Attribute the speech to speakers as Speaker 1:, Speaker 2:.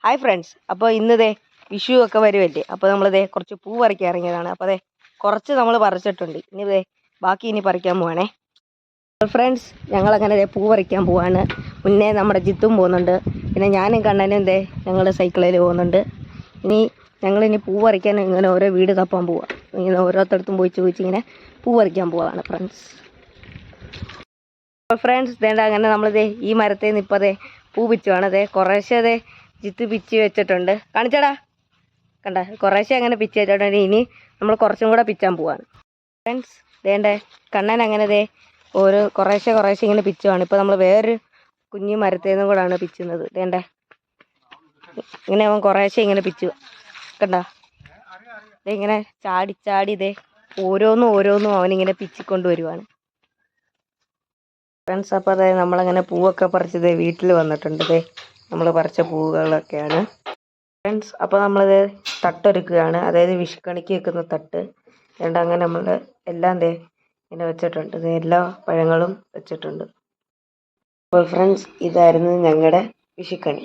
Speaker 1: Hi friends, അപ്പോൾ ഇന്ന് വിഷു ഒക്കെ വരുമല്ലേ. അപ്പോൾ നമ്മൾ കുറച്ച് പൂ പറിക്കാൻ ഇറങ്ങിയതാണ്. അപ്പോൾ കുറച്ച് നമ്മൾ പറിച്ചിട്ടുണ്ട്. ബാക്കി ഇനി പറിക്കാൻ പോവാണേ. ഫ്രണ്ട്സ്, ഞങ്ങളങ്ങനെ പൂ പറിക്കാൻ പോവാണ്. മുന്നേ നമ്മുടെ ജിത്തും പോകുന്നുണ്ട്, പിന്നെ ഞാനും കണ്ണനും ഞങ്ങളുടെ സൈക്കിളിൽ പോകുന്നുണ്ട്. ഞങ്ങളിനി പൂ പറിക്കാൻ ഇങ്ങനെ ഓരോ വീട് തപ്പാൻ പോവാം. ഇങ്ങനെ ഓരോരുത്തടത്തും പോയി ചോദിച്ചിങ്ങനെ പൂ പറിക്കാൻ പോവാണ് ഫ്രണ്ട്സ്. അപ്പോൾ ഫ്രണ്ട്സ് അങ്ങനെ നമ്മളിതേ ഈ മരത്തിൽ നിന്ന് ഇപ്പോൾ പൂ പിച്ചുവാണ്. കുറേശ്ശെ ജിത്ത് പിച്ച് വെച്ചിട്ടുണ്ട്. കാണിച്ചടാ, കണ്ട കുറേശ്ശെ അങ്ങനെ പിച്ച് വെച്ചിട്ടുണ്ട്. ഇനി നമ്മൾ കുറച്ചും കൂടെ പിച്ചാൻ പോവാണ് ഫ്രണ്ട്സ്. കണ്ണൻ അങ്ങനെ ഓരോ കുറേശ്ശെ ഇങ്ങനെ പിച്ചുവാണ്. ഇപ്പോൾ നമ്മൾ വേറൊരു കുഞ്ഞു മരത്തിൽ നിന്നും കൂടാണ് പിച്ചുന്നത്. ഇങ്ങനെ അവൻ കുറേശ്ശെ ഇങ്ങനെ പിച്ചു, കണ്ട ഇങ്ങനെ ചാടി ചാടി ഓരോന്നും അവനിങ്ങനെ പിച്ചിക്കൊണ്ട് വരുവാണ് ഫ്രണ്ട്സ്. അപ്പോൾ നമ്മളങ്ങനെ പൂവൊക്കെ പറിച്ചത് വീട്ടിൽ വന്നിട്ടുണ്ട്. നമ്മൾ പറിച്ച പൂവുകളൊക്കെയാണ് ഫ്രണ്ട്സ്. അപ്പോൾ നമ്മളിത് തട്ടൊരുക്കുകയാണ്, അതായത് വിഷുക്കണിക്ക് വെക്കുന്ന തട്ട്. അങ്ങനെ നമ്മൾ എല്ലാം ഇങ്ങനെ വെച്ചിട്ടുണ്ട്. എല്ലാ പഴങ്ങളും വെച്ചിട്ടുണ്ട്. അപ്പോൾ ഫ്രണ്ട്സ്, ഇതായിരുന്നു ഞങ്ങളുടെ വിഷുക്കണി.